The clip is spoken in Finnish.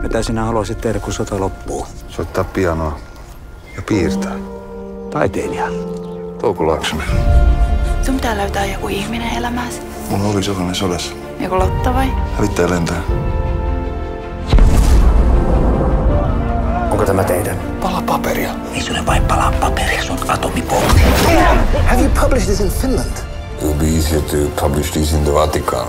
Mitä sinä haluaisit tehdä, kun sota loppuu? Soittaa pianoa ja piirtää. Taiteilija. Touko Laaksonen. Sun pitää löytää joku ihminen elämääsi. Mulla oli sellainen sodassa. Joku Lotta vai? Hävittäjä lentää. Onko tämä teidän? Pala paperia. Ei sulle vain palaa paperia, se on atomipommi. Have you published this in Finland? It would be easier to publish these in the Vatican.